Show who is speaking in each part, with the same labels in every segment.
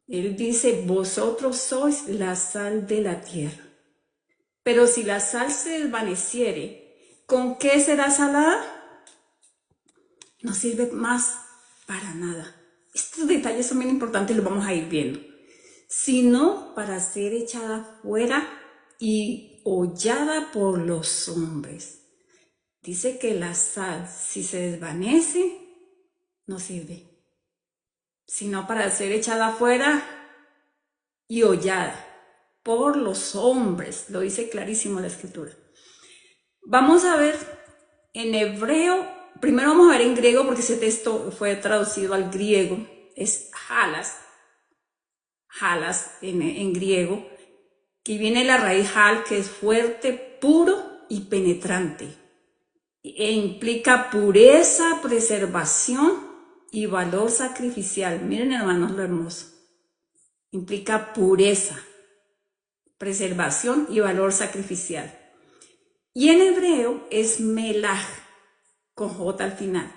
Speaker 1: Él dice, vosotros sois la sal de la tierra. Pero si la sal se desvaneciere, ¿con qué será salada? No sirve más para nada. Estos detalles son bien importantes y los vamos a ir viendo. Sino para ser echada fuera y hollada por los hombres. Dice que la sal, si se desvanece, no sirve, sino para ser echada fuera y hollada por los hombres. Lo dice clarísimo la escritura. Vamos a ver en hebreo, primero vamos a ver en griego porque ese texto fue traducido al griego, es halas en griego, que viene la raíz hal, que es fuerte, puro y penetrante, e implica pureza, preservación y valor sacrificial. Miren, hermanos, lo hermoso. Implica pureza, preservación y valor sacrificial. Y en hebreo es melaj, con J al final.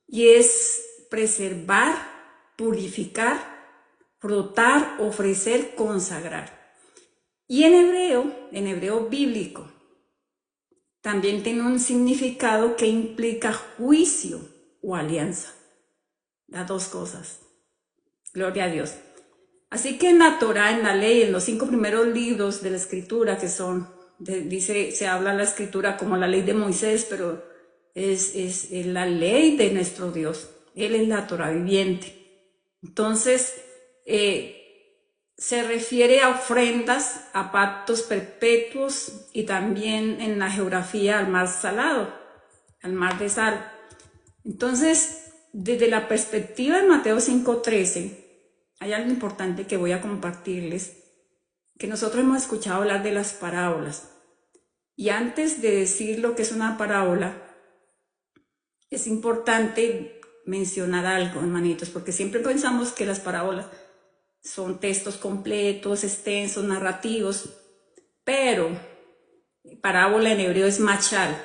Speaker 1: Y es preservar, purificar, frotar, ofrecer, consagrar. Y en hebreo bíblico, también tiene un significado que implica juicio o alianza. Las dos cosas. Gloria a Dios. Así que en la Torá, en la ley, en los 5 primeros libros de la escritura, que son, se habla la escritura como la ley de Moisés, pero es la ley de nuestro Dios. Él es la Torá viviente. Entonces, se refiere a ofrendas, a pactos perpetuos y también en la geografía al mar salado, al mar de sal. Entonces, desde la perspectiva de Mateo 5:13, hay algo importante que voy a compartirles, que nosotros hemos escuchado hablar de las parábolas. Y antes de decir lo que es una parábola, es importante mencionar algo, hermanitos, porque siempre pensamos que las parábolas son textos completos, extensos, narrativos, pero parábola en hebreo es machal.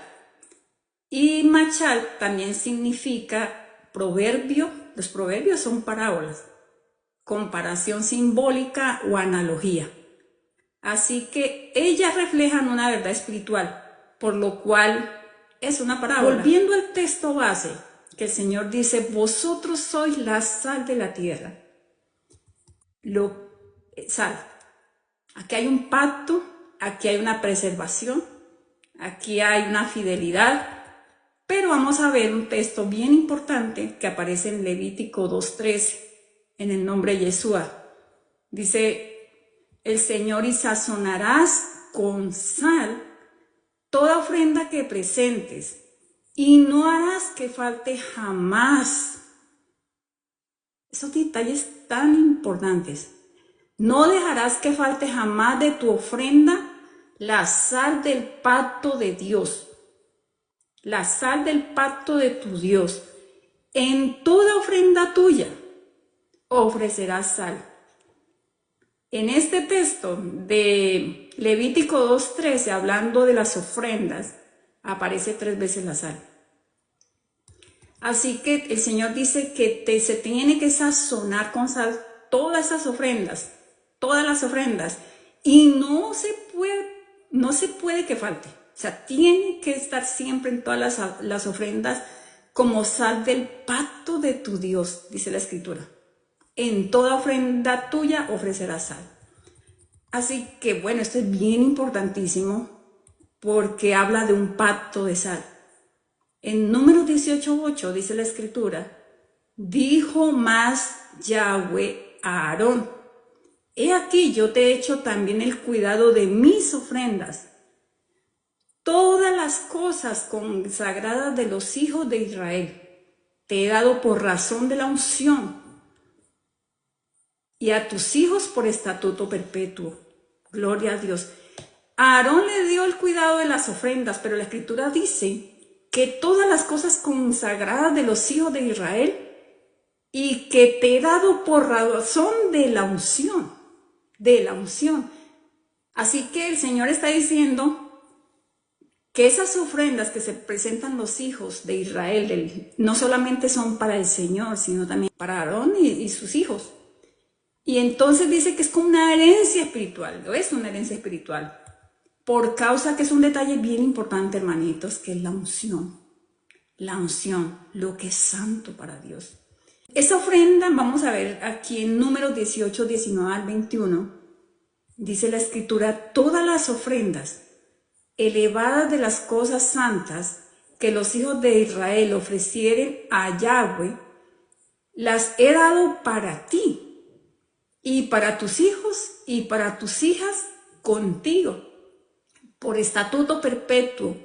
Speaker 1: Y machal también significa proverbio. Los proverbios son parábolas, comparación simbólica o analogía. Así que ellas reflejan una verdad espiritual, por lo cual es una parábola. Volviendo al texto base, que el Señor dice, vosotros sois la sal de la tierra. Sal. Aquí hay un pacto, aquí hay una preservación, aquí hay una fidelidad, pero vamos a ver un texto bien importante que aparece en Levítico 2:13, en el nombre de Yeshua. Dice el Señor, y sazonarás con sal toda ofrenda que presentes, y no harás que falte jamás. Esos detalles tan importantes. No dejarás que falte jamás de tu ofrenda la sal del pacto de Dios. La sal del pacto de tu Dios. En toda ofrenda tuya ofrecerás sal. En este texto de Levítico 2:13, hablando de las ofrendas, aparece 3 veces la sal. Así que el Señor dice que se tiene que sazonar con sal todas esas ofrendas, todas las ofrendas, y no se puede que falte. O sea, tiene que estar siempre en todas las ofrendas como sal del pacto de tu Dios, dice la Escritura. En toda ofrenda tuya ofrecerás sal. Así que bueno, esto es bien importantísimo porque habla de un pacto de sal. En Números 18:8 dice la Escritura, dijo más Yahweh a Aarón, he aquí yo te he hecho también el cuidado de mis ofrendas. Todas las cosas consagradas de los hijos de Israel te he dado por razón de la unción, y a tus hijos por estatuto perpetuo. Gloria a Dios. A Aarón le dio el cuidado de las ofrendas, pero la Escritura dice que todas las cosas consagradas de los hijos de Israel, y que te he dado por razón de la unción. De la unción. Así que el Señor está diciendo que esas ofrendas que se presentan los hijos de Israel no solamente son para el Señor, sino también para Aarón y sus hijos. Y entonces dice que es como una herencia espiritual, ¿no? Es una herencia espiritual. Por causa que es un detalle bien importante, hermanitos, que es la unción. La unción, lo que es santo para Dios. Esa ofrenda, vamos a ver aquí en Números 18, 19 al 21, dice la escritura, todas las ofrendas elevadas de las cosas santas que los hijos de Israel ofrecieren a Yahweh, las he dado para ti y para tus hijos y para tus hijas contigo, por estatuto perpetuo.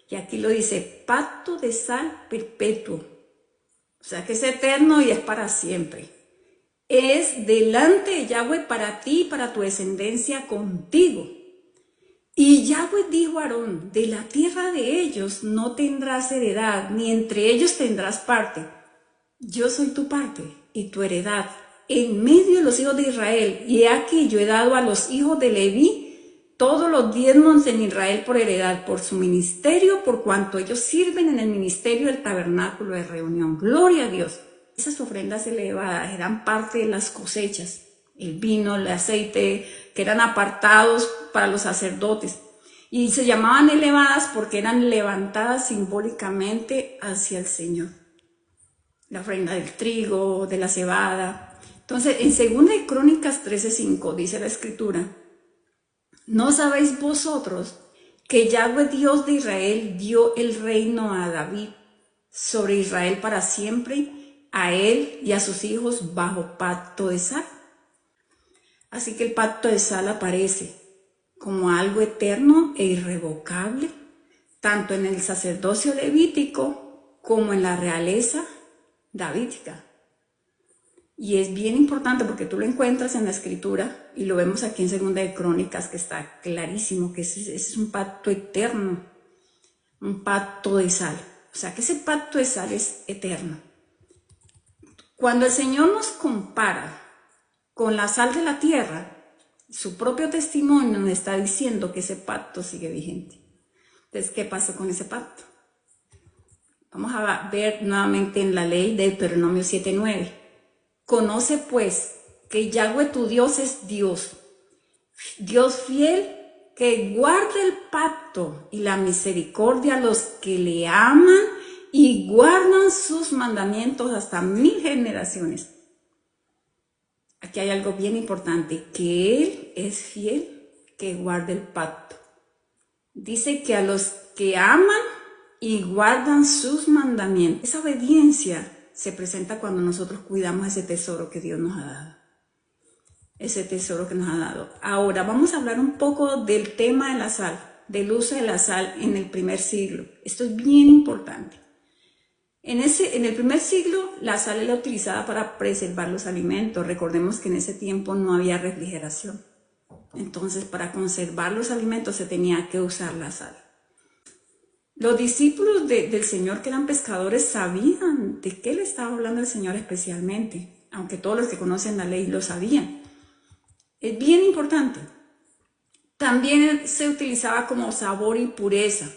Speaker 1: Y aquí lo dice, pacto de sal perpetuo. O sea que es eterno y es para siempre. Es delante de Yahweh para ti y para tu descendencia contigo. Y Yahweh dijo a Aarón, de la tierra de ellos no tendrás heredad, ni entre ellos tendrás parte. Yo soy tu parte y tu heredad en medio de los hijos de Israel. Y aquí yo he dado a los hijos de Leví todos los diezmos en Israel por heredad, por su ministerio, por cuanto ellos sirven en el ministerio del tabernáculo de reunión. Gloria a Dios. Esas ofrendas elevadas eran parte de las cosechas, el vino, el aceite, que eran apartados para los sacerdotes. Y se llamaban elevadas porque eran levantadas simbólicamente hacia el Señor. La ofrenda del trigo, de la cebada. Entonces, en 2 Crónicas 13:5 dice la escritura, ¿no sabéis vosotros que Yahweh Dios de Israel dio el reino a David sobre Israel para siempre, a él y a sus hijos bajo pacto de sal? Así que el pacto de sal aparece como algo eterno e irrevocable, tanto en el sacerdocio levítico como en la realeza davídica. Y es bien importante porque tú lo encuentras en la escritura y lo vemos aquí en 2 Crónicas, que está clarísimo que ese es un pacto eterno, un pacto de sal. O sea que ese pacto de sal es eterno. Cuando el Señor nos compara con la sal de la tierra, su propio testimonio nos está diciendo que ese pacto sigue vigente. Entonces, ¿qué pasó con ese pacto? Vamos a ver nuevamente en la ley de Deuteronomio 7:9. Conoce pues que Yahweh tu Dios es Dios, Dios fiel, que guarda el pacto y la misericordia a los que le aman y guardan sus mandamientos hasta 1000 generaciones. Aquí hay algo bien importante, que Él es fiel, que guarda el pacto. Dice que a los que aman y guardan sus mandamientos. Esa obediencia se presenta cuando nosotros cuidamos ese tesoro que Dios nos ha dado. Ese tesoro que nos ha dado. Ahora vamos a hablar un poco del tema de la sal, del uso de la sal en el primer siglo. Esto es bien importante. En el primer siglo la sal era utilizada para preservar los alimentos. Recordemos que en ese tiempo no había refrigeración. Entonces, para conservar los alimentos se tenía que usar la sal. Los discípulos del Señor, que eran pescadores, sabían de qué le estaba hablando el Señor especialmente, aunque todos los que conocen la ley lo sabían. Es bien importante. También se utilizaba como sabor y pureza.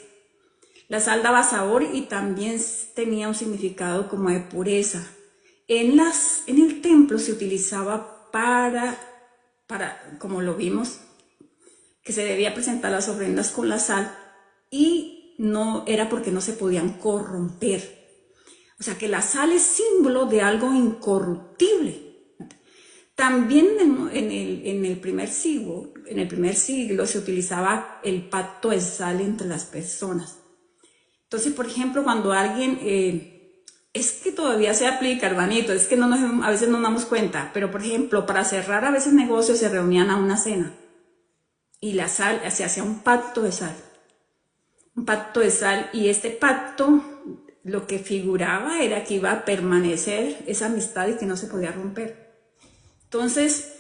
Speaker 1: La sal daba sabor y también tenía un significado como de pureza. En el templo se utilizaba para, como lo vimos, que se debía presentar las ofrendas con la sal y no era porque no se podían corromper. O sea que la sal es símbolo de algo incorruptible. También en el primer siglo se utilizaba el pacto de sal entre las personas. Entonces, por ejemplo, cuando alguien, es que todavía se aplica, hermanito, es que a veces no nos damos cuenta, pero por ejemplo, para cerrar a veces negocios se reunían a una cena y la sal, se hacía un pacto de sal. Un pacto de sal, y este pacto lo que figuraba era que iba a permanecer esa amistad y que no se podía romper. Entonces,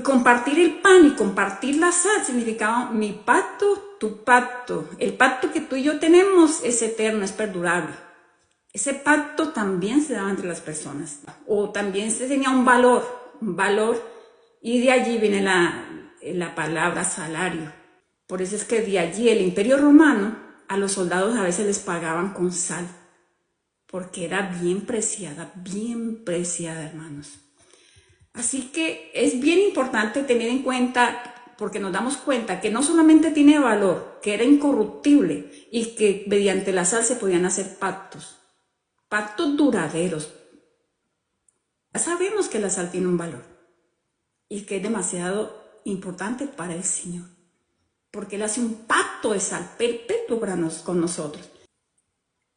Speaker 1: compartir el pan y compartir la sal significaba mi pacto, tu pacto. El pacto que tú y yo tenemos es eterno, es perdurable. Ese pacto también se daba entre las personas. O también se tenía un valor, y de allí viene la palabra salario. Por eso es que de allí el Imperio Romano a los soldados a veces les pagaban con sal, porque era bien preciada, hermanos. Así que es bien importante tener en cuenta, porque nos damos cuenta que no solamente tiene valor, que era incorruptible y que mediante la sal se podían hacer pactos duraderos. Ya sabemos que la sal tiene un valor y que es demasiado importante para el Señor, porque Él hace un pacto de sal perpetuo con nosotros.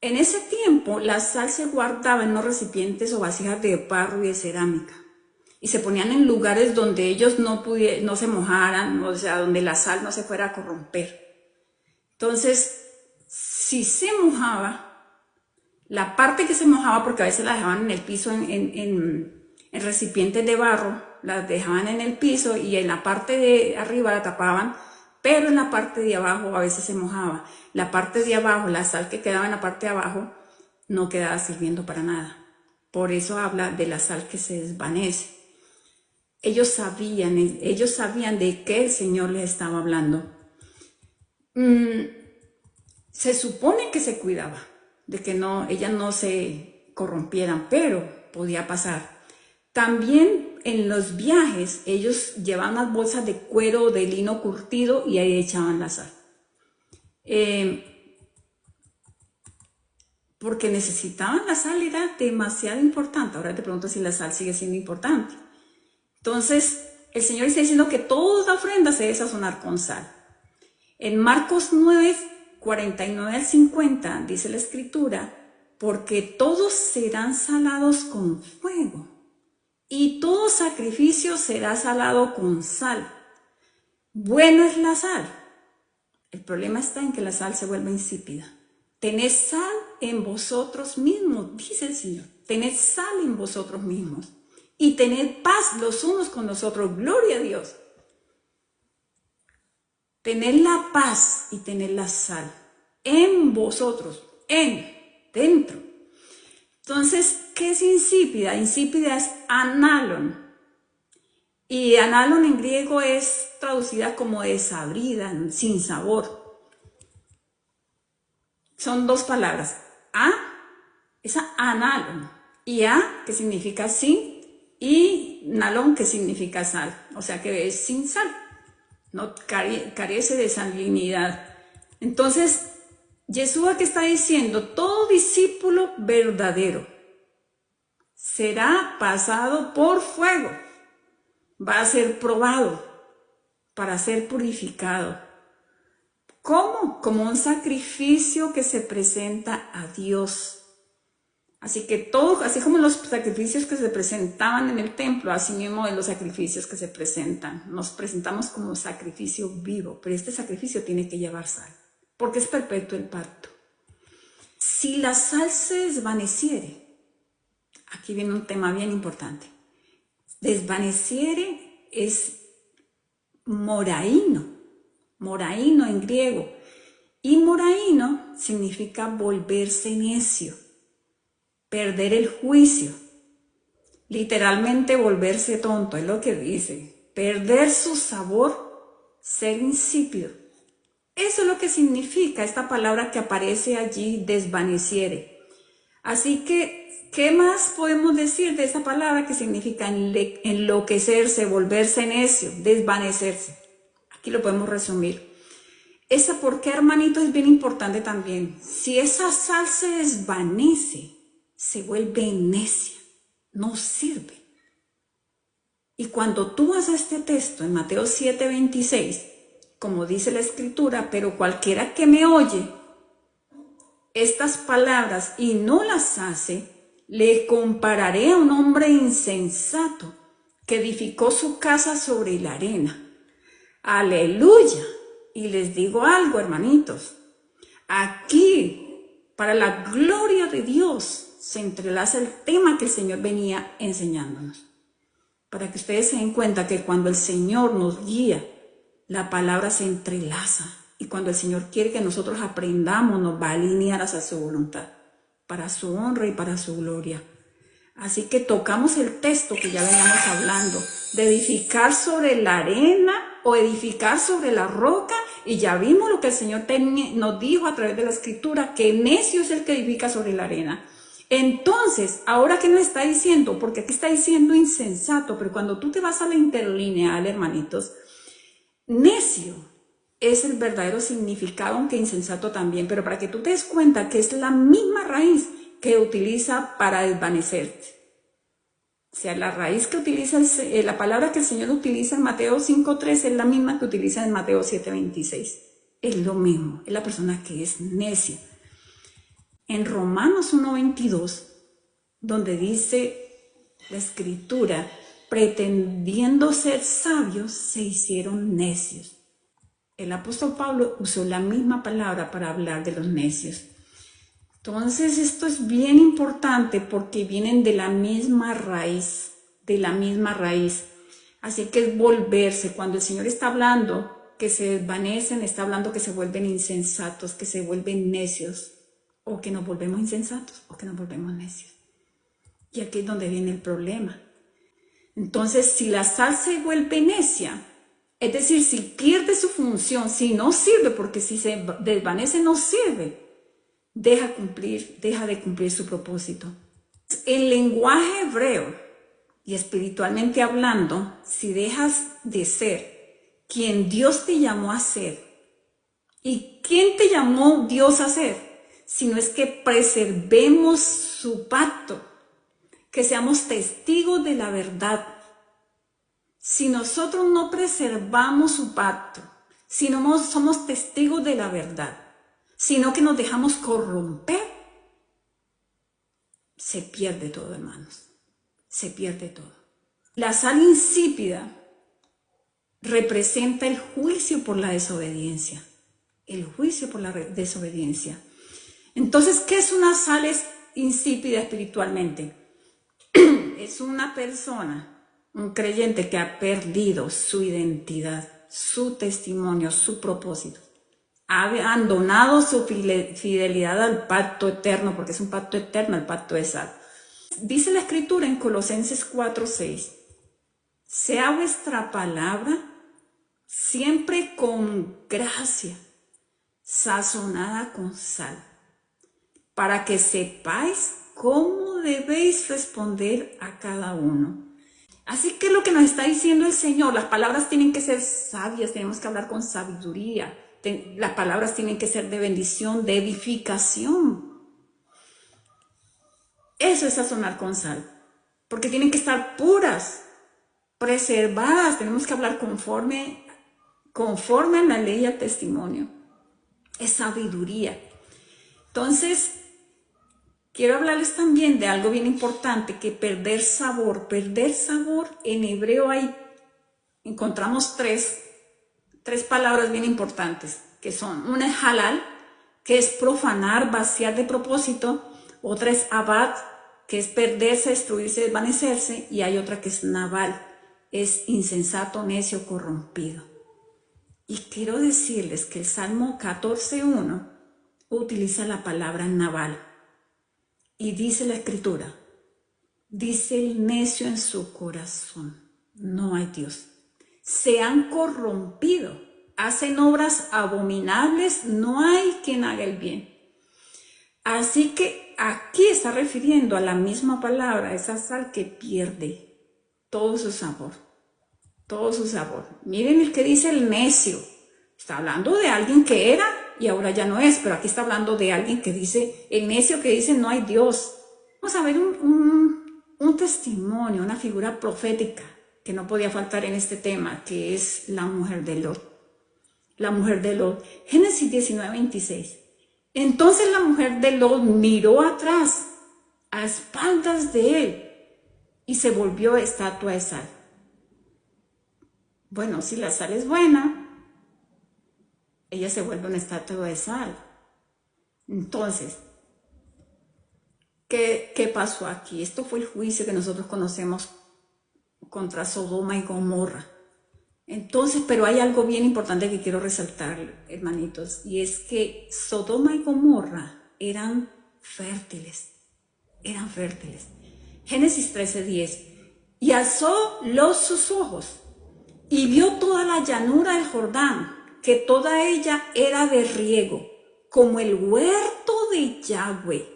Speaker 1: En ese tiempo la sal se guardaba en unos recipientes o vasijas de barro y de cerámica y se ponían en lugares donde ellos no se mojaran, o sea, donde la sal no se fuera a corromper. Entonces, si se mojaba, la parte que se mojaba, porque a veces la dejaban en el piso en recipientes de barro, la dejaban en el piso y en la parte de arriba la tapaban, pero en la parte de abajo a veces se mojaba. La parte de abajo, la sal que quedaba en la parte de abajo, no quedaba sirviendo para nada. Por eso habla de la sal que se desvanece. Ellos sabían de qué el Señor les estaba hablando. Se supone que se cuidaba de que ellas no se corrompieran, pero podía pasar. También en los viajes ellos llevaban unas bolsas de cuero de lino curtido y ahí echaban la sal. Porque necesitaban la sal, era demasiado importante. Ahora te pregunto si la sal sigue siendo importante. Entonces, el Señor está diciendo que toda ofrenda se debe sazonar con sal. En Marcos 9, 49 al 50, dice la Escritura, porque todos serán salados con fuego, y todo sacrificio será salado con sal. Buena es la sal. El problema está en que la sal se vuelve insípida. Tened sal en vosotros mismos, dice el Señor. Tened sal en vosotros mismos. Y tened paz los unos con los otros. Gloria a Dios. Tened la paz y tened la sal en vosotros, dentro. Entonces, ¿qué es insípida? Insípida es análon. Y análon en griego es traducida como desabrida, sin sabor. Son dos palabras. Es análon. Y que significa sin, y nalón, que significa sal. O sea que es sin sal. No carece de salinidad. Entonces, Yeshua, que está diciendo, todo discípulo verdadero será pasado por fuego, va a ser probado para ser purificado. ¿Cómo? Como un sacrificio que se presenta a Dios. Así que así como los sacrificios que se presentaban en el templo, así mismo en los sacrificios que se presentan. Nos presentamos como sacrificio vivo, pero este sacrificio tiene que llevar sal, porque es perpetuo el pacto. Si la sal se desvaneciere, aquí viene un tema bien importante. Desvaneciere es moraíno en griego. Y moraíno significa volverse necio, perder el juicio, literalmente volverse tonto, es lo que dice. Perder su sabor, ser insípido. Eso es lo que significa esta palabra que aparece allí, desvaneciere. Así que, ¿qué más podemos decir de esa palabra que significa enloquecerse, volverse necio, desvanecerse? Aquí lo podemos resumir. Esa por qué, hermanito, es bien importante también. Si esa sal se desvanece, se vuelve necia, no sirve. Y cuando tú vas a este texto en Mateo 7:26, como dice la Escritura, pero cualquiera que me oye estas palabras y no las hace, le compararé a un hombre insensato que edificó su casa sobre la arena. Aleluya. Y les digo algo, hermanitos, aquí, para la gloria de Dios, se entrelaza el tema que el Señor venía enseñándonos. Para que ustedes se den cuenta que cuando el Señor nos guía, la palabra se entrelaza. Y cuando el Señor quiere que nosotros aprendamos, nos va a alinear hacia su voluntad, para su honra y para su gloria. Así que tocamos el texto que ya veníamos hablando, de edificar sobre la arena o edificar sobre la roca, y ya vimos lo que el Señor nos dijo a través de la Escritura, que necio es el que edifica sobre la arena. Entonces, ahora que nos está diciendo, porque aquí está diciendo insensato, pero cuando tú te vas a la interlineal, hermanitos, necio es el verdadero significado, aunque insensato también, pero para que tú te des cuenta que es la misma raíz que utiliza para desvanecerte. O sea, la raíz que utiliza, la palabra que el Señor utiliza en Mateo 5:3 es la misma que utiliza en Mateo 7:26. Es lo mismo, es la persona que es necia. En Romanos 1:22, donde dice la Escritura, pretendiendo ser sabios, se hicieron necios. El apóstol Pablo usó la misma palabra para hablar de los necios. Entonces esto es bien importante porque vienen de la misma raíz, Así que es volverse. Cuando el Señor está hablando que se desvanecen, está hablando que se vuelven insensatos, que se vuelven necios, o que nos volvemos insensatos, o que nos volvemos necios. Y aquí es donde viene el problema. Entonces, si la sal se vuelve necia, es decir, si pierde su función, si no sirve, porque si se desvanece no sirve, deja de cumplir su propósito. En lenguaje hebreo y espiritualmente hablando, si dejas de ser quien Dios te llamó a ser, ¿y quién te llamó Dios a ser? Sino es que preservemos su pacto, que seamos testigos de la verdad. Si nosotros no preservamos su pacto, si no somos testigos de la verdad, sino que nos dejamos corromper, se pierde todo, hermanos. Se pierde todo. La sal insípida representa el juicio por la desobediencia. El juicio por la desobediencia. Entonces, ¿qué es una sal insípida espiritualmente? Es una persona, un creyente que ha perdido su identidad, su testimonio, su propósito. Ha abandonado su fidelidad al pacto eterno, porque es un pacto eterno, el pacto de sal. Dice la Escritura en Colosenses 4:6, sea vuestra palabra siempre con gracia, sazonada con sal, para que sepáis cómo debéis responder a cada uno. Así que lo que nos está diciendo el Señor, las palabras tienen que ser sabias, tenemos que hablar con sabiduría. Las palabras tienen que ser de bendición, de edificación. Eso es sazonar con sal, porque tienen que estar puras, preservadas. Tenemos que hablar conforme a la ley y al testimonio. Es sabiduría. Entonces, quiero hablarles también de algo bien importante, que perder sabor. Perder sabor, en hebreo encontramos tres palabras bien importantes, que son una es halal, que es profanar, vaciar de propósito, otra es abad, que es perderse, destruirse, desvanecerse, y hay otra que es naval, es insensato, necio, corrompido. Y quiero decirles que el Salmo 14:1 utiliza la palabra naval, y dice la Escritura, dice el necio en su corazón, no hay Dios. Se han corrompido, hacen obras abominables, no hay quien haga el bien. Así que aquí está refiriendo a la misma palabra, esa sal que pierde todo su sabor, todo su sabor. Miren el que dice el necio, está hablando de alguien que era y ahora ya no es, pero aquí está hablando de alguien que dice, el necio que dice no hay Dios. Vamos a ver un testimonio, una figura profética que no podía faltar en este tema, que es la mujer de Lot. La mujer de Lot. Génesis 19:26. Entonces la mujer de Lot miró atrás, a espaldas de él, y se volvió estatua de sal. Bueno, si la sal es buena, ella se vuelve una estatua de sal. Entonces, ¿qué pasó aquí? Esto fue el juicio que nosotros conocemos contra Sodoma y Gomorra. Entonces, pero hay algo bien importante que quiero resaltar, hermanitos, y es que Sodoma y Gomorra eran fértiles. Génesis 13:10. Y alzó Lot sus ojos y vio toda la llanura del Jordán, que toda ella era de riego, como el huerto de Yahweh,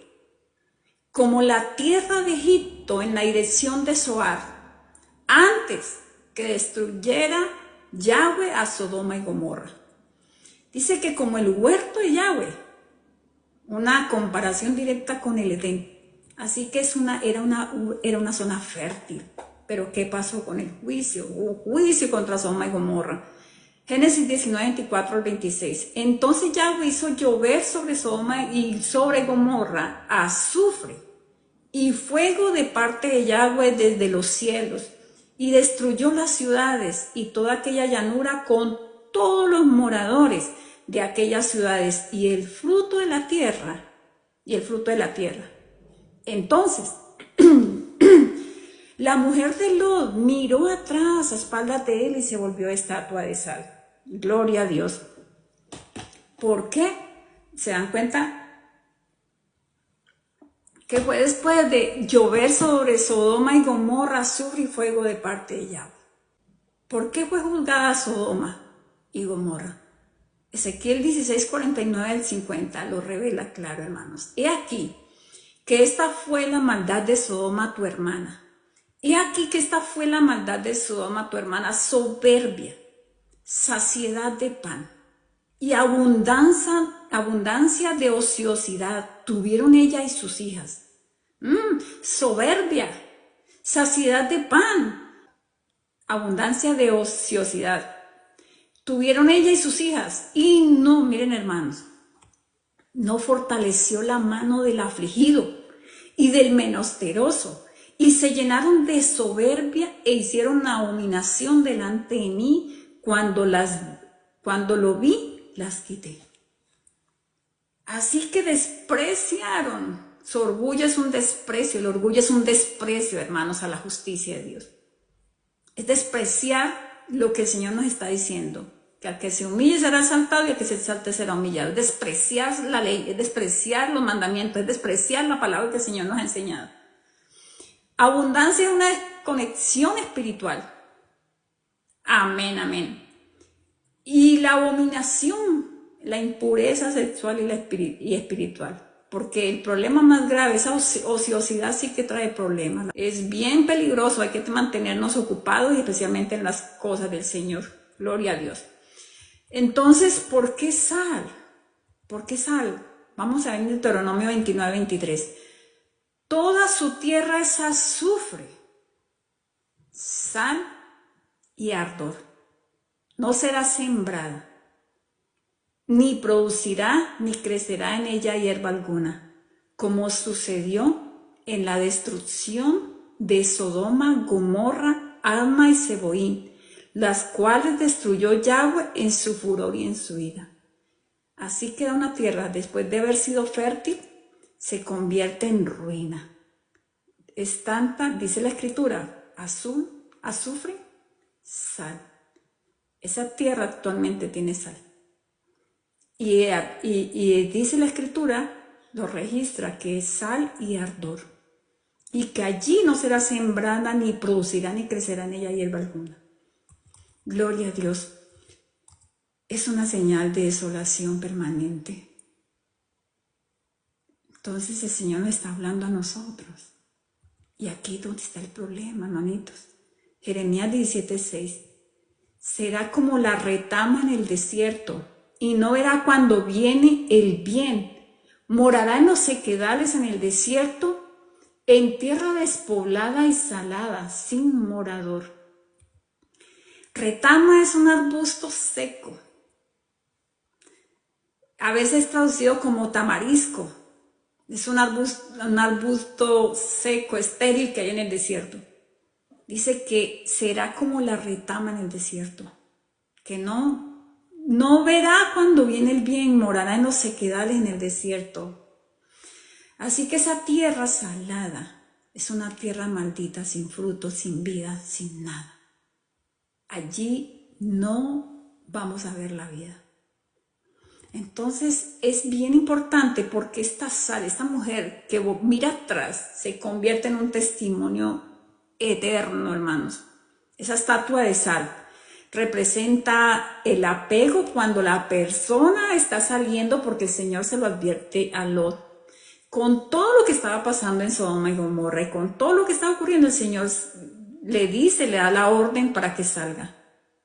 Speaker 1: como la tierra de Egipto en la dirección de Zoar, antes que destruyera Yahweh a Sodoma y Gomorra. Dice que como el huerto de Yahweh, una comparación directa con el Edén. Así que era una zona fértil. Pero ¿qué pasó con el juicio? Hubo juicio contra Sodoma y Gomorra. Génesis 19, 24 al 26. Entonces Yahweh hizo llover sobre Sodoma y sobre Gomorra azufre y fuego de parte de Yahweh desde los cielos, y destruyó las ciudades y toda aquella llanura con todos los moradores de aquellas ciudades y el fruto de la tierra. Entonces, la mujer de Lot miró atrás a espaldas de él y se volvió estatua de sal. Gloria a Dios. ¿Por qué? ¿Se dan cuenta? Que fue después de llover sobre Sodoma y Gomorra, azufre y fuego de parte de Yahweh. ¿Por qué fue juzgada Sodoma y Gomorra? Ezequiel 16, 49 al 50 lo revela claro, hermanos. He aquí que esta fue la maldad de Sodoma, tu hermana. He aquí que esta fue la maldad de Sodoma, tu hermana, soberbia, saciedad de pan y abundancia de ociosidad tuvieron ella y sus hijas. Soberbia, saciedad de pan, abundancia de ociosidad tuvieron ella y sus hijas. Y no, miren hermanos, no fortaleció la mano del afligido y del menesteroso, y se llenaron de soberbia e hicieron abominación delante de mí. Cuando lo vi, las quité. Así que despreciaron. Su orgullo es un desprecio. El orgullo es un desprecio, hermanos, a la justicia de Dios. Es despreciar lo que el Señor nos está diciendo. Que al que se humille será exaltado y al que se exalte será humillado. Es despreciar la ley, es despreciar los mandamientos, es despreciar la palabra que el Señor nos ha enseñado. Abundancia es una conexión espiritual. Amén, amén. Y la abominación, la impureza sexual y espiritual. Porque el problema más grave, esa ociosidad sí que trae problemas. Es bien peligroso, hay que mantenernos ocupados y especialmente en las cosas del Señor. Gloria a Dios. Entonces, ¿por qué sal? ¿Por qué sal? Vamos a ver en Deuteronomio 29, 23. Toda su tierra es azufre, sal y ardor. No será sembrada, ni producirá ni crecerá en ella hierba alguna, como sucedió en la destrucción de Sodoma, Gomorra, Adma y Zeboim, las cuales destruyó Yahweh en su furor y en su ira. Así queda una tierra, después de haber sido fértil, se convierte en ruina. Es tanta, dice la Escritura, azufre, sal. Esa tierra actualmente tiene sal. Y dice la Escritura, lo registra, que es sal y ardor. Y que allí no será sembrada, ni producirá, ni crecerá en ella hierba alguna. Gloria a Dios. Es una señal de desolación permanente. Entonces el Señor nos está hablando a nosotros. Y aquí es donde está el problema, hermanitos. Jeremías 17:6. Será como la retama en el desierto, y no verá cuando viene el bien. Morará en los sequedales en el desierto, en tierra despoblada y salada, sin morador. Retama es un arbusto seco. A veces traducido como tamarisco. Es un arbusto seco, estéril que hay en el desierto. Dice que será como la retama en el desierto, que no verá cuando viene el bien, morará en los sequedales en el desierto. Así que esa tierra salada es una tierra maldita, sin fruto, sin vida, sin nada. Allí no vamos a ver la vida. Entonces es bien importante porque esta sal, esta mujer que mira atrás, se convierte en un testimonio eterno, hermanos. Esa estatua de sal representa el apego cuando la persona está saliendo, porque el Señor se lo advierte a Lot. Con todo lo que estaba pasando en Sodoma y Gomorra y con todo lo que estaba ocurriendo, el Señor le dice, le da la orden para que salga.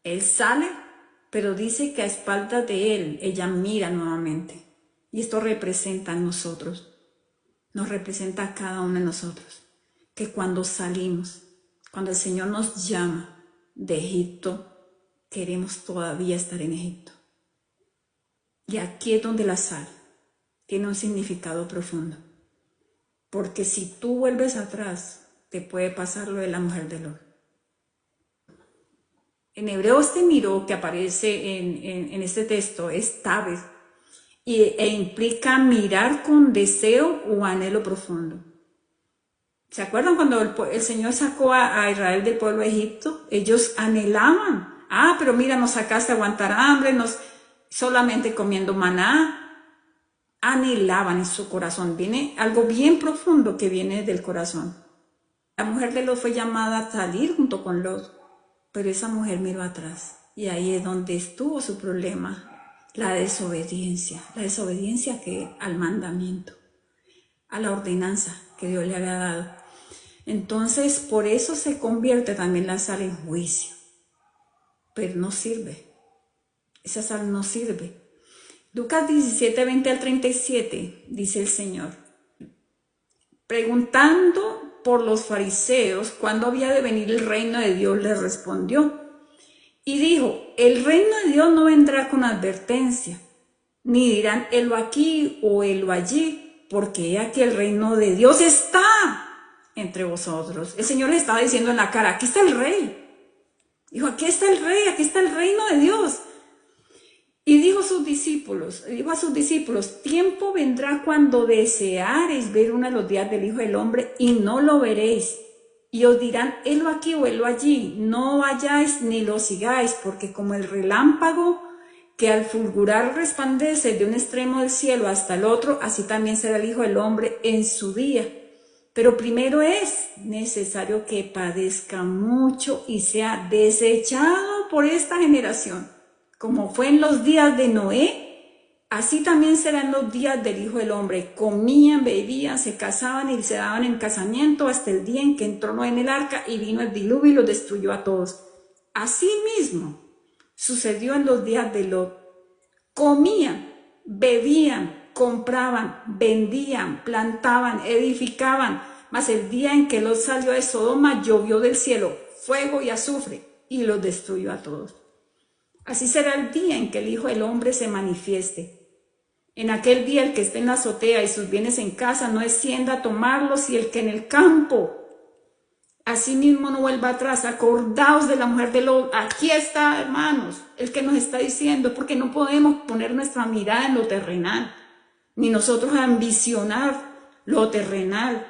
Speaker 1: Él sale, pero dice que a espaldas de él, ella mira nuevamente. Y esto representa a nosotros, nos representa a cada uno de nosotros, que cuando salimos, cuando el Señor nos llama de Egipto, queremos todavía estar en Egipto. Y aquí es donde la sal tiene un significado profundo. Porque si tú vuelves atrás, te puede pasar lo de la mujer de Lot. En hebreo este miró que aparece en este texto es tabes e implica mirar con deseo o anhelo profundo. ¿Se acuerdan cuando el Señor sacó a Israel del pueblo de Egipto? Ellos anhelaban. Pero mira, nos sacaste a aguantar hambre, solamente comiendo maná. Anhelaban en su corazón. Viene algo bien profundo que viene del corazón. La mujer de Lot fue llamada a salir junto con Lot, pero esa mujer miró atrás. Y ahí es donde estuvo su problema. La desobediencia al mandamiento, a la ordenanza que Dios le había dado. Entonces, por eso se convierte también la sal en juicio. Pero no sirve. Esa sal no sirve. Lucas 17, 20 al 37, dice el Señor. Preguntando por los fariseos cuándo había de venir el reino de Dios, les respondió. Y dijo, el reino de Dios no vendrá con advertencia, ni dirán, helo aquí o helo allí, porque aquí el reino de Dios está entre vosotros. El Señor le estaba diciendo en la cara, aquí está el rey. Dijo, aquí está el rey, aquí está el reino de Dios. Y dijo a sus discípulos, tiempo vendrá cuando deseareis ver uno de los días del Hijo del Hombre y no lo veréis. Y os dirán, helo aquí o helo allí, no vayáis ni lo sigáis, porque como el relámpago que al fulgurar resplandece de un extremo del cielo hasta el otro, así también será el Hijo del Hombre en su día. Pero primero es necesario que padezca mucho y sea desechado por esta generación. Como fue en los días de Noé, así también serán los días del Hijo del Hombre. Comían, bebían, se casaban y se daban en casamiento hasta el día en que entró Noé en el arca y vino el diluvio y los destruyó a todos. Asimismo, sucedió en los días de Lot. Comían, bebían, compraban, vendían, plantaban, edificaban. Mas el día en que Lot salió de Sodoma, llovió del cielo fuego y azufre y los destruyó a todos. Así será el día en que el Hijo del Hombre se manifieste. En aquel día el que esté en la azotea y sus bienes en casa no descienda a tomarlos, y el que en el campo asimismo no vuelva atrás. Acordaos de la mujer de Lot. Aquí está, hermanos, el que nos está diciendo, porque no podemos poner nuestra mirada en lo terrenal, ni nosotros ambicionar lo terrenal.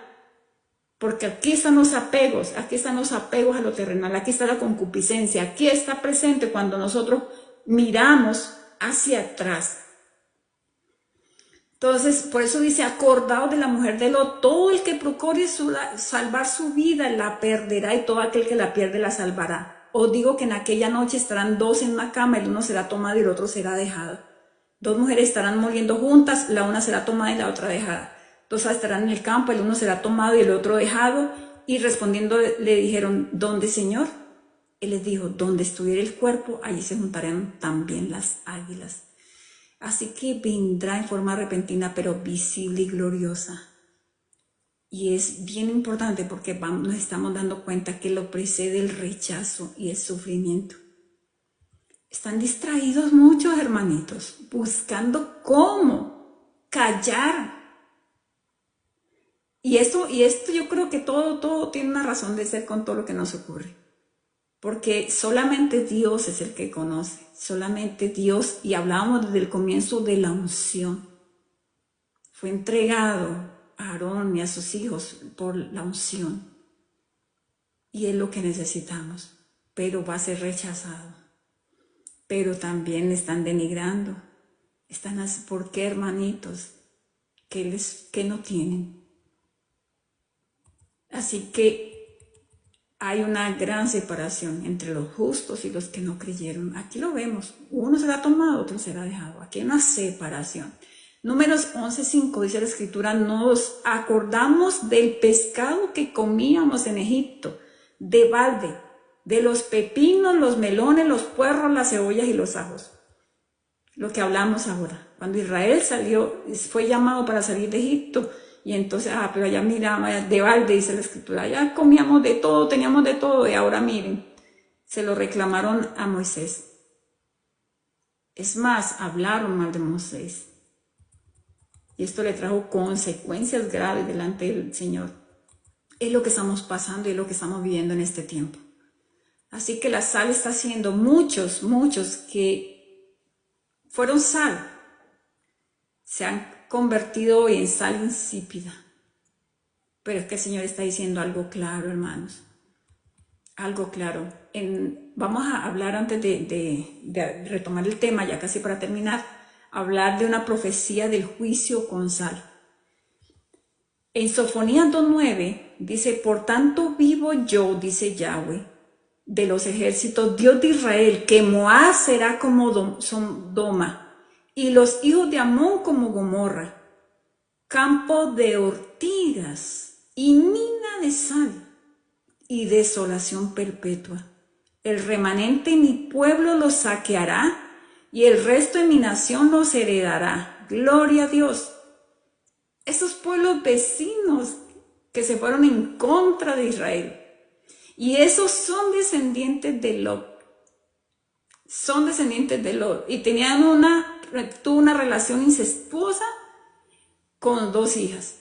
Speaker 1: Porque aquí están los apegos a lo terrenal, aquí está la concupiscencia, aquí está presente cuando nosotros miramos hacia atrás. Entonces, por eso dice, acordaos de la mujer de Lot, todo el que procure salvar su vida la perderá, y todo aquel que la pierde la salvará. Os digo que en aquella noche estarán dos en una cama, el uno será tomado y el otro será dejado. Dos mujeres estarán muriendo juntas, la una será tomada y la otra dejada. Dos estarán en el campo, el uno será tomado y el otro dejado. Y respondiendo le dijeron, ¿dónde, Señor? Él les dijo, donde estuviera el cuerpo, allí se juntarán también las águilas. Así que vendrá en forma repentina, pero visible y gloriosa. Y es bien importante porque nos estamos dando cuenta que lo precede el rechazo y el sufrimiento. Están distraídos muchos hermanitos, buscando cómo callar. Y esto yo creo que todo tiene una razón de ser con todo lo que nos ocurre. Porque solamente Dios es el que conoce, solamente Dios, y hablábamos desde el comienzo de la unción. Fue entregado a Aarón y a sus hijos por la unción. Y es lo que necesitamos, pero va a ser rechazado. Pero también están denigrando. ¿Por qué, hermanitos? ¿Qué no tienen? Así que hay una gran separación entre los justos y los que no creyeron. Aquí lo vemos. Uno será tomado, otro será dejado. Aquí hay una separación. Números 11:5 dice la escritura, nos acordamos del pescado que comíamos en Egipto, de balde, de los pepinos, los melones, los puerros, las cebollas y los ajos. Lo que hablamos ahora. Cuando Israel salió, fue llamado para salir de Egipto, y entonces, pero allá miramos, de balde dice la escritura, allá comíamos de todo, teníamos de todo, y ahora miren, se lo reclamaron a Moisés. Es más, hablaron mal de Moisés. Y esto le trajo consecuencias graves delante del Señor. Es lo que estamos pasando y es lo que estamos viviendo en este tiempo. Así que la sal está haciendo muchos que fueron sal, se han convertido hoy en sal insípida. Pero es que el Señor está diciendo algo claro, hermanos. Algo claro. Vamos a hablar antes de retomar el tema, ya casi para terminar, hablar de una profecía del juicio con sal. En Sofonías 2:9 dice, por tanto vivo yo, dice Yahweh, de los ejércitos, Dios de Israel, que Moab será como Sodoma, y los hijos de Amón como Gomorra, campo de ortigas y mina de sal, y desolación perpetua. El remanente de mi pueblo los saqueará, y el resto de mi nación los heredará. Gloria a Dios. Esos pueblos vecinos que se fueron en contra de Israel. Y esos son descendientes de Lot. Son descendientes de Lot. Y tuvo una relación incestuosa con 2 hijas.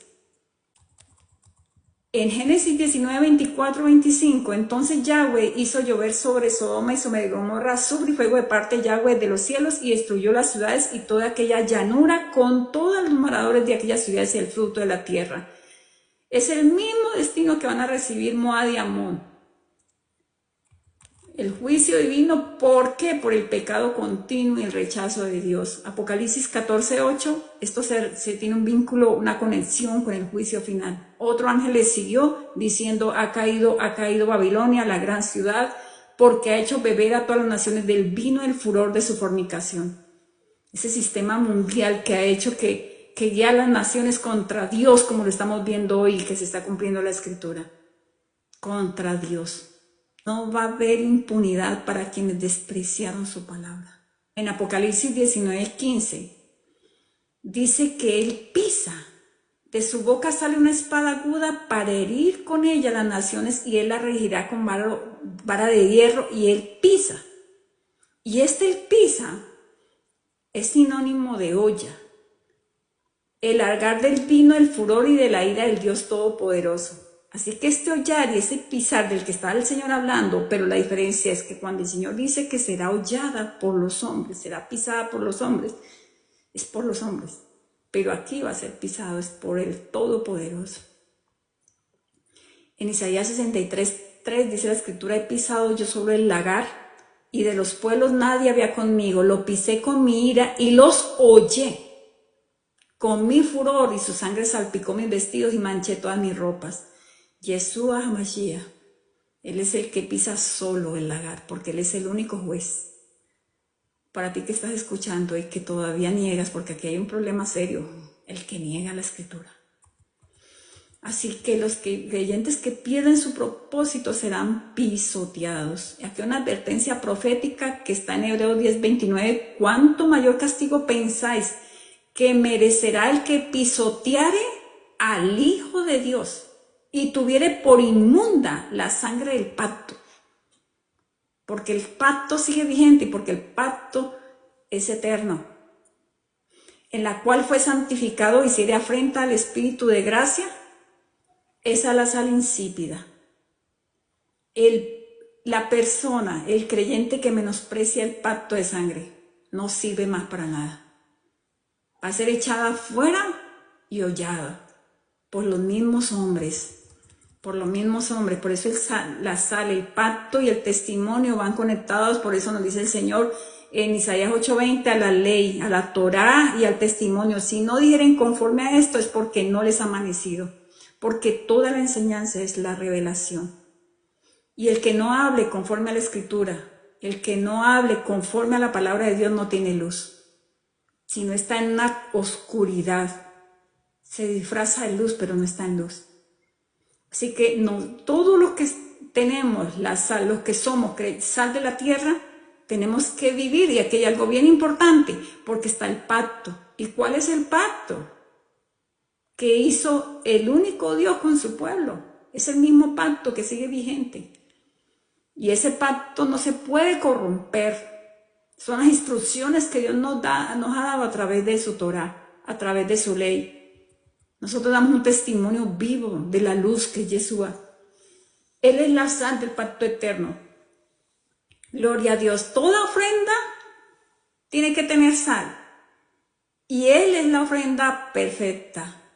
Speaker 1: En Génesis 19, 24, 25, entonces Yahweh hizo llover sobre Sodoma y sobre Gomorra azufre y fuego de parte de Yahweh de los cielos y destruyó las ciudades y toda aquella llanura con todos los moradores de aquellas ciudades y el fruto de la tierra. Es el mismo destino que van a recibir Moab y Amón. El juicio divino, ¿por qué? Por el pecado continuo y el rechazo de Dios. Apocalipsis 14:8, esto se tiene un vínculo, una conexión con el juicio final. Otro ángel le siguió diciendo, ha caído Babilonia, la gran ciudad, porque ha hecho beber a todas las naciones del vino del furor de su fornicación. Ese sistema mundial que ha hecho que guía a las naciones contra Dios, como lo estamos viendo hoy, que se está cumpliendo la escritura. Contra Dios. No va a haber impunidad para quienes despreciaron su palabra. En Apocalipsis 19:15 dice que él pisa, de su boca sale una espada aguda para herir con ella las naciones y él la regirá con vara de hierro y él pisa. Y él pisa es sinónimo de olla. El largar del vino, el furor y de la ira del Dios Todopoderoso. Así que este hollar y ese pisar del que está el Señor hablando, pero la diferencia es que cuando el Señor dice que será hollada por los hombres, será pisada por los hombres, es por los hombres. Pero aquí va a ser pisado, es por el Todopoderoso. En Isaías 63:3 dice la escritura, he pisado yo sobre el lagar y de los pueblos nadie había conmigo, lo pisé con mi ira y los hollé con mi furor y su sangre salpicó mis vestidos y manché todas mis ropas. Yeshua HaMashiach, Él es el que pisa solo el lagar, porque Él es el único juez. Para ti que estás escuchando y que todavía niegas, porque aquí hay un problema serio, el que niega la escritura. Así que los creyentes que pierden su propósito serán pisoteados. Y aquí una advertencia profética que está en Hebreos 10:29. ¿Cuánto mayor castigo pensáis que merecerá el que pisoteare al Hijo de Dios y tuviere por inmunda la sangre del pacto? Porque el pacto sigue vigente y porque el pacto es eterno, en la cual fue santificado y hiciere afrenta al Espíritu de gracia, esa es la sal insípida. La persona, el creyente que menosprecia el pacto de sangre, no sirve más para nada. Va a ser echada fuera y hollada por los mismos hombres. Por los mismos hombres, por eso la sal, el pacto y el testimonio van conectados, por eso nos dice el Señor en Isaías 8:20, a la ley, a la Torá y al testimonio. Si no dieren conforme a esto es porque no les ha amanecido, porque toda la enseñanza es la revelación. Y el que no hable conforme a la Escritura, el que no hable conforme a la palabra de Dios no tiene luz. sino está en una oscuridad. Se disfraza de luz, pero no está en luz. Así que no, todo lo que tenemos, la sal, los que somos sal de la tierra, tenemos que vivir. Y aquí hay algo bien importante, porque está el pacto. ¿Y cuál es el pacto? Que hizo el único Dios con su pueblo. Es el mismo pacto que sigue vigente. Y ese pacto no se puede corromper. Son las instrucciones que Dios nos ha dado a través de su Torah, a través de su ley. Nosotros damos un testimonio vivo de la luz que es Yeshua. Él es la sal del pacto eterno. Gloria a Dios. Toda ofrenda tiene que tener sal. Y Él es la ofrenda perfecta.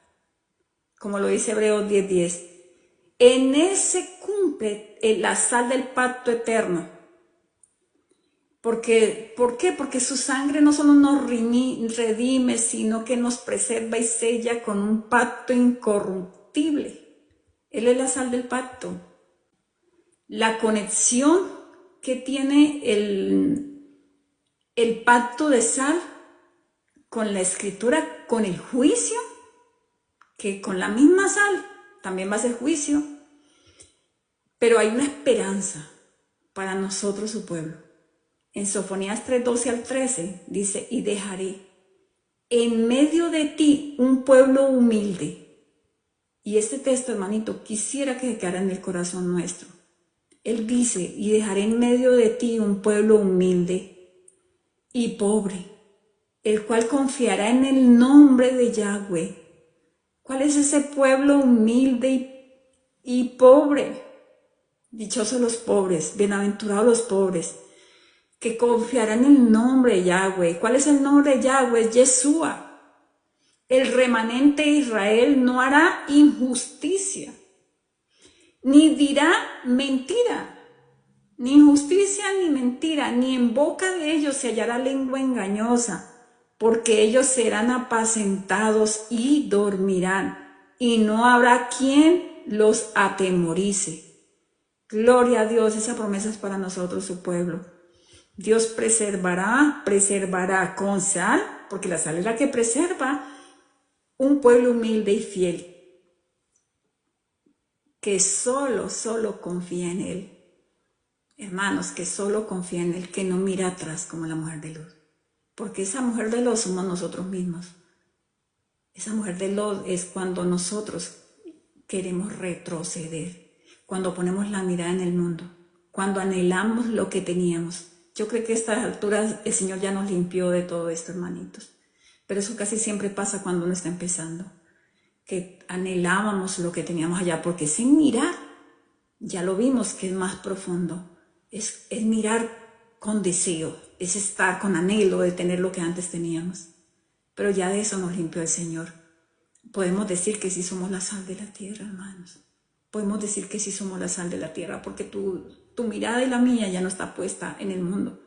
Speaker 1: Como lo dice Hebreos 10:10. En Él se cumple la sal del pacto eterno. ¿Por qué? Porque su sangre no solo nos redime, sino que nos preserva y sella con un pacto incorruptible. Él es la sal del pacto. La conexión que tiene el pacto de sal con la escritura, con el juicio, que con la misma sal también va a ser juicio, pero hay una esperanza para nosotros, su pueblo. En Sofonías 3:12 al 13 dice, y dejaré en medio de ti un pueblo humilde. Y este texto, hermanito, quisiera que se quedara en el corazón nuestro. Él dice, y dejaré en medio de ti un pueblo humilde y pobre, el cual confiará en el nombre de Yahweh. ¿Cuál es ese pueblo humilde y pobre? Dichosos los pobres, bienaventurados los pobres, que confiarán en el nombre de Yahweh. ¿Cuál es el nombre de Yahweh? Es Yeshua. El remanente de Israel no hará injusticia, ni dirá mentira, ni injusticia ni mentira, ni en boca de ellos se hallará lengua engañosa, porque ellos serán apacentados y dormirán, y no habrá quien los atemorice. Gloria a Dios, esa promesa es para nosotros, su pueblo. Dios preservará con sal, porque la sal es la que preserva, un pueblo humilde y fiel, que solo confía en Él. Hermanos, que solo confía en Él, que no mira atrás como la mujer de Lot. Porque esa mujer de Lot somos nosotros mismos. Esa mujer de Lot es cuando nosotros queremos retroceder, cuando ponemos la mirada en el mundo, cuando anhelamos lo que teníamos. Yo creo que a estas alturas el Señor ya nos limpió de todo esto, hermanitos. Pero eso casi siempre pasa cuando uno está empezando, que anhelábamos lo que teníamos allá, porque sin mirar, ya lo vimos que es más profundo. Es mirar con deseo, es estar con anhelo de tener lo que antes teníamos. Pero ya de eso nos limpió el Señor. Podemos decir que sí somos la sal de la tierra, hermanos. Podemos decir que sí somos la sal de la tierra, porque tu mirada y la mía ya no está puesta en el mundo.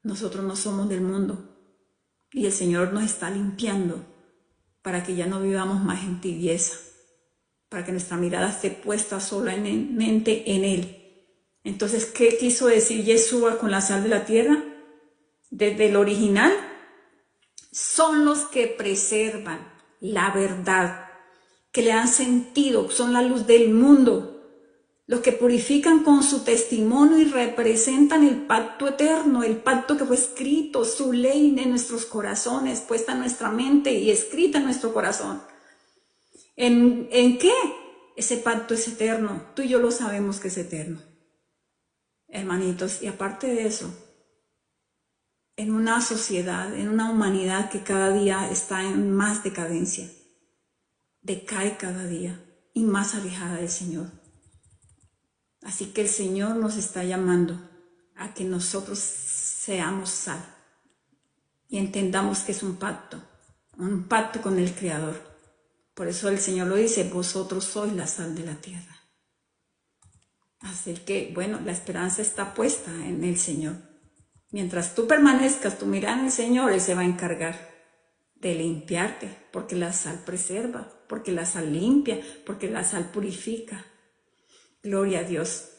Speaker 1: Nosotros no somos del mundo. Y el Señor nos está limpiando para que ya no vivamos más en tibieza, para que nuestra mirada esté puesta solamente en Él. Entonces, ¿qué quiso decir Yeshua con la sal de la tierra? Desde el original, son los que preservan la verdad, que le dan sentido, son la luz del mundo, los que purifican con su testimonio y representan el pacto eterno, el pacto que fue escrito, su ley en nuestros corazones, puesta en nuestra mente y escrita en nuestro corazón. ¿En qué? Ese pacto es eterno. Tú y yo lo sabemos que es eterno, hermanitos. Y aparte de eso, en una sociedad, en una humanidad que cada día está en más decadencia, decae cada día y más alejada del Señor. Así que el Señor nos está llamando a que nosotros seamos sal y entendamos que es un pacto con el Creador. Por eso el Señor lo dice, vosotros sois la sal de la tierra. Así que, bueno, la esperanza está puesta en el Señor. Mientras tú permanezcas, tu mirada en el Señor, Él se va a encargar de limpiarte, porque la sal preserva, porque la sal limpia, porque la sal purifica. Gloria a Dios.